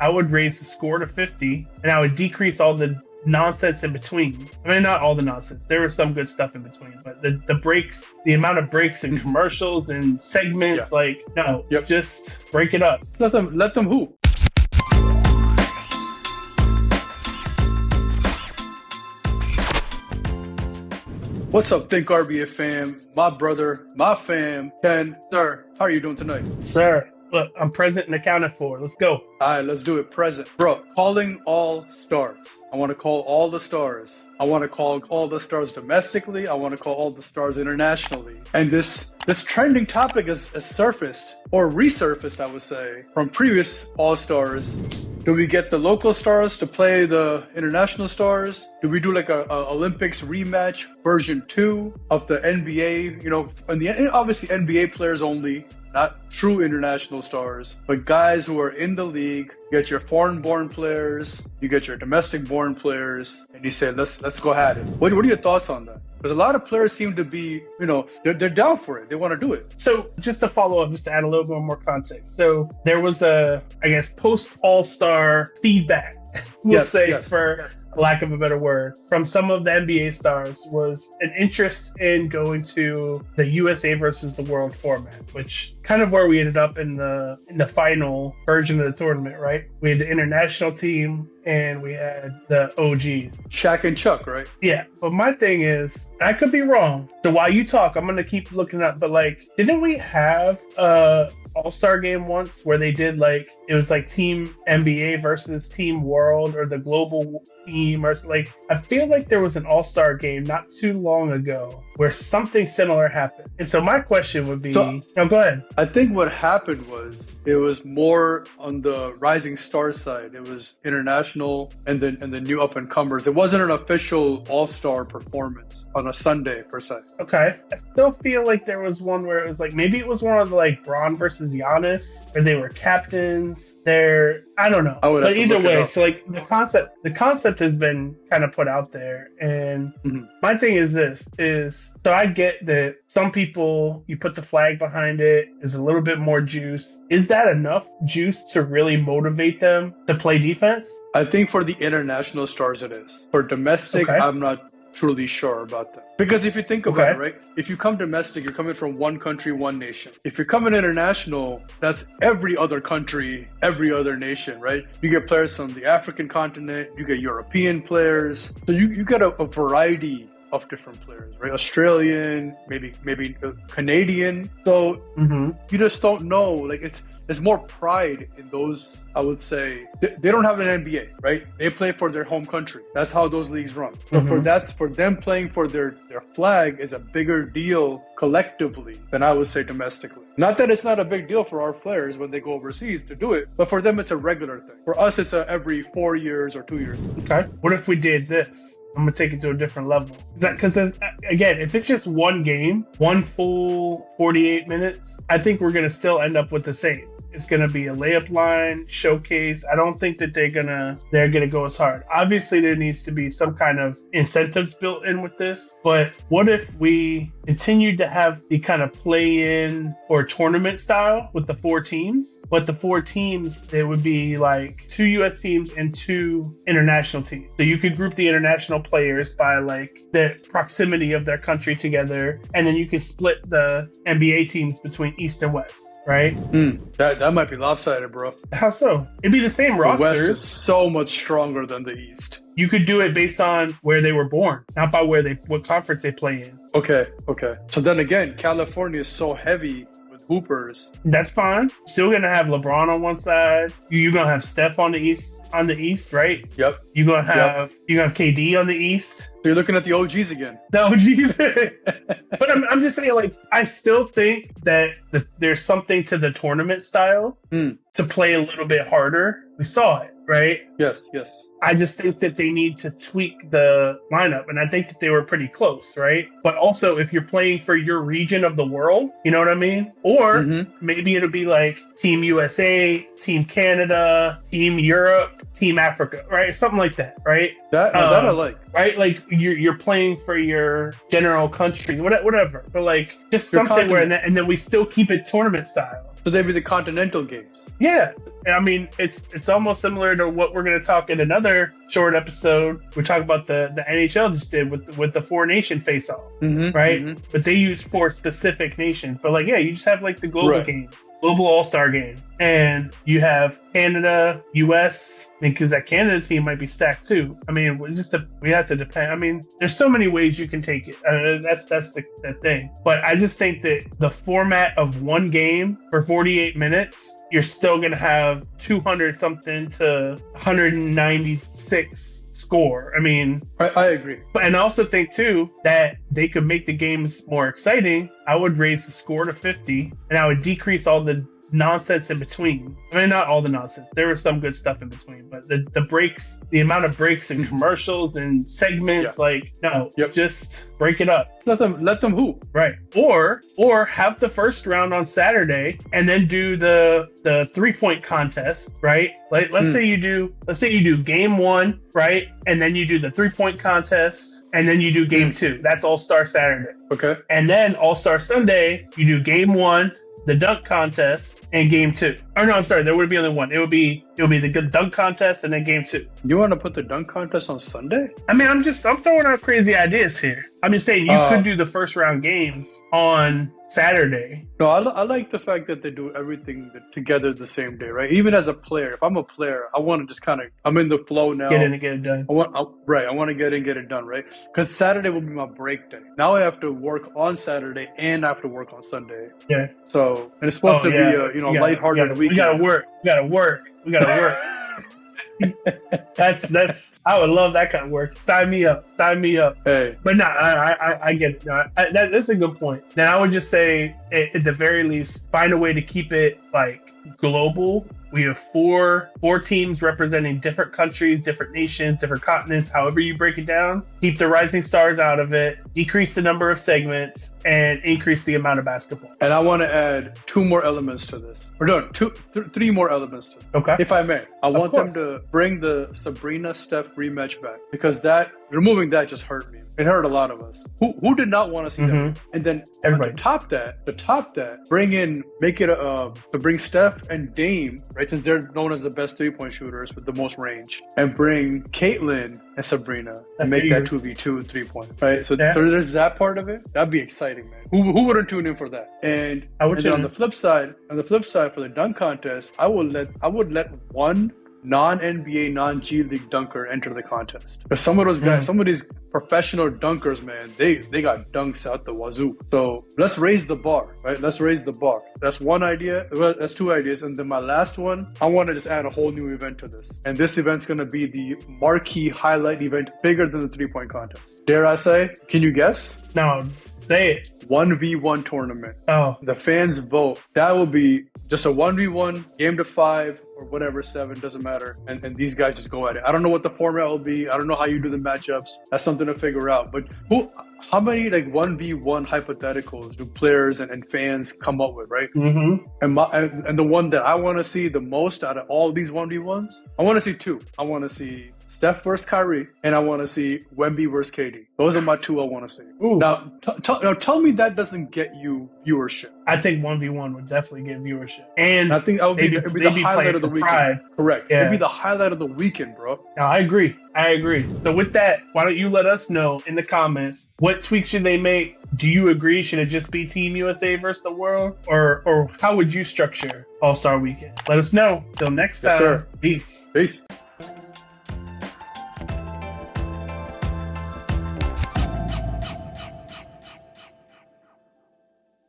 I would raise the score to 50, and I would decrease all the nonsense in between. I mean, not all the nonsense. There was some good stuff in between, but the breaks, the amount of breaks and commercials and segments, just break it up. Let them hoop. What's up, Think RBA fam? My brother, my fam, Ken. Sir, how are you doing tonight? Sir, look, I'm present and accounted for. Let's go. All right, let's do it. Present. Bro, calling all stars. I want to call all the stars. I want to call all the stars domestically. I want to call all the stars internationally. And this trending topic has surfaced, or resurfaced, I would say, from previous all-stars. Do we get the local stars to play the international stars? Do we do like a Olympics rematch version 2 of the NBA? You know, and obviously NBA players only, not true international stars, but guys who are in the league. You get your foreign-born players, you get your domestic-born players, and you say, let's go at it. What are your thoughts on that? Because a lot of players seem to be, they're down for it. They want to do it. So just to follow up, just to add a little bit more context. So there was post All-Star feedback, for lack of a better word, from some of the NBA stars was an interest in going to the USA versus the world format, which kind of where we ended up in the final version of the tournament, right? We had the international team and we had the OGs. Shaq and Chuck, right? Yeah. But my thing is, I could be wrong. So while you talk, I'm going to keep looking up. But didn't we have All-Star game once where they did it was Team NBA versus Team World or the global team or I feel like there was an All-Star game not too long ago where something similar happened. And so my question would be, go ahead. I think what happened was it was more on the rising star side. It was international and the new up and comers. It wasn't an official All-Star performance on a Sunday per se. Okay. I still feel like there was one where it was maybe it was one of the Braun versus Giannis, where they were captains. I don't know. But either way, so the concept has been kind of put out there. And my thing is so I get that some people, you put the flag behind it, is a little bit more juice. Is that enough juice to really motivate them to play defense? I think for the international stars it is. For domestic, I'm not truly sure about that. Because if you think about it, right? If you come domestic, you're coming from one country, one nation. If you're coming international, that's every other country, every other nation, right? You get players from the African continent, you get European players. So you get a variety of different players, right? Australian, maybe Canadian. So you just don't know. There's more pride in those, I would say. They don't have an NBA, right? They play for their home country. That's how those leagues run. So for them playing for their flag is a bigger deal collectively than I would say domestically. Not that it's not a big deal for our players when they go overseas to do it, but for them it's a regular thing. For us, it's every 4 years or 2 years. Okay. What if we did this? I'm going to take it to a different level. Because, again, if it's just one game, one full 48 minutes, I think we're going to still end up with the same. It's going to be a layup line, showcase. I don't think that they're gonna go as hard. Obviously, there needs to be some kind of incentives built in with this. But what if we continued to have the kind of play-in or tournament style with the 4 teams? But the 4 teams, there would be 2 U.S. teams and 2 international teams. So you could group the international players by the proximity of their country together, and then you could split the NBA teams between East and West. Right? That might be lopsided, bro. How so? It'd be the same rosters. The West is so much stronger than the East. You could do it based on where they were born, not by what conference they play in. Okay. So then again, California is so heavy with hoopers. That's fine. Still gonna have LeBron on one side. You're gonna have Steph on the East. Right? Yep. You're gonna have KD on the East. So you're looking at the OGs again. The OGs. But I'm just saying, I still think that there's something to the tournament style to play a little bit harder. We saw it, right? Yes. I just think that they need to tweak the lineup, and I think that they were pretty close, right? But also, if you're playing for your region of the world, you know what I mean? Or maybe it'll be Team USA, Team Canada, Team Europe, Team Africa, right? Something like that, right? That I like. Right? You're playing for your general country, whatever. But just something where, and then we still keep it tournament style. So they'd be the continental games. Yeah. I mean, it's almost similar to what we're going to talk in another short episode. We talk about the NHL just did with the 4-nation face-off, right? Mm-hmm. But they use 4 specific nations. But like, yeah, you just have like the global games, global all-star game. And you have Canada, US, because that Canada team might be stacked too. I mean, we have to depend. I mean, there's so many ways you can take it. That's the thing. But I just think that the format of one game for 48 minutes, you're still going to have 200 something to 196 score. I mean, I agree. And I also think too that they could make the games more exciting. I would raise the score to 50 and I would decrease all the nonsense in between. I mean, not all the nonsense. There was some good stuff in between, but the breaks, the amount of breaks and commercials and segments, just break it up. Let them hoop. Right. Or have the first round on Saturday and then do the 3-point contest, right? Like let's say you do game 1, right? And then you do the 3-point contest. And then you do game 2. That's All-Star Saturday. Okay. And then All-Star Sunday, you do game 1, the dunk contest, and game 2. Or no, I'm sorry, there would be only one. It would be the dunk contest and then game 2. You want to put the dunk contest on Sunday? I mean, I'm throwing out crazy ideas here. I'm just saying you could do the first round games on Saturday. No, I like the fact that they do everything together the same day, right? Even as a player, if I'm a player, I want to just I'm in the flow now. Get in and get it done. I want to get in and get it done, right? Because Saturday will be my break day. Now I have to work on Saturday and I have to work on Sunday. Yeah. So, and it's supposed to be a lighthearted weekend. We gotta work. That's I would love that kind of work. Sign me up. Hey, but no, I get it. No, that's a good point. Then I would just say, at the very least, find a way to keep it like global. We have four teams representing different countries, different nations, different continents, however you break it down. Keep the rising stars out of it, decrease the number of segments, and increase the amount of basketball. And I want to add 2 more elements to this. We're doing 3 more elements to this. Okay. If I may. I want them to bring the Sabrina-Steph rematch back, because removing that just hurt me. It hurt a lot of us. Who did not want to see that? And then everybody to top that, bring Steph and Dame, right? Since they're known as the best 3-point shooters with the most range, and bring Caitlin and Sabrina and make that 2v2 3-point, right? So there's that part of it. That'd be exciting, man. Who wouldn't tune in for that? And on the flip side, for the dunk contest, I would let one non-NBA, non-G League dunker enter the contest. Because some of those guys, some of these professional dunkers, man, they got dunks out the wazoo. So let's raise the bar, right? Let's raise the bar. That's one idea. Well, that's 2 ideas. And then my last one, I want to just add a whole new event to this. And this event's going to be the marquee highlight event, bigger than the 3-point contest. Dare I say? Can you guess? No, say it. 1v1 tournament. Oh. The fans vote. That will be just a 1v1, game to 5 or whatever, 7, doesn't matter. And these guys just go at it. I don't know what the format will be. I don't know how you do the matchups. That's something to figure out. But how many 1v1 hypotheticals do players and fans come up with, right? Mm-hmm. And the one that I want to see the most out of all these 1v1s, I want to see 2. I want to see Steph versus Kyrie, and I want to see Wemby versus KD. Those are my 2 I want to see. Ooh. Now, tell me that doesn't get you viewership. I think 1v1 would definitely get viewership. And I think that would be the highlight of the weekend. Pride. Correct. Yeah. It'd be the highlight of the weekend, bro. No, I agree. So with that, why don't you let us know in the comments, what tweaks should they make? Do you agree? Should it just be Team USA versus the world? Or how would you structure All-Star Weekend? Let us know. Till next time. Yes, sir. Peace. Peace.